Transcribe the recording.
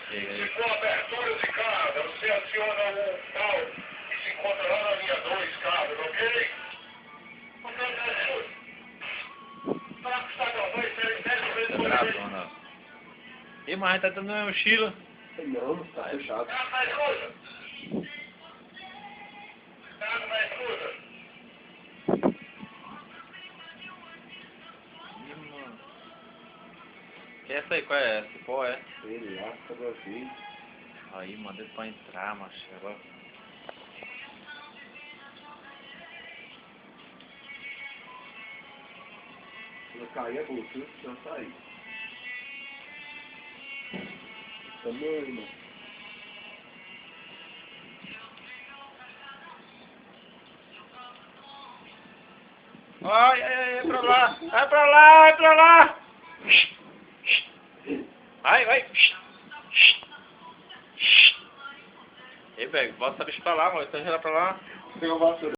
Se for abertura de casa, você aciona um pau e se encontra lá na linha 2 cabos, ok? E mais, tá dando minha mochila? Não, tá fechado. Essa aí, qual é essa? Qual é? Ele lá, fotografia. Aí, mandei pra entrar, macho. Agora... Se cair a bolsa, já sair. Tamanho, mano. Ai, ai, ai, pra lá! Vai pra lá, vai pra lá! Vai, vai! Ei, velho, bota essa bicha pra lá, mano. Então já pra lá. Tem uma vassoura.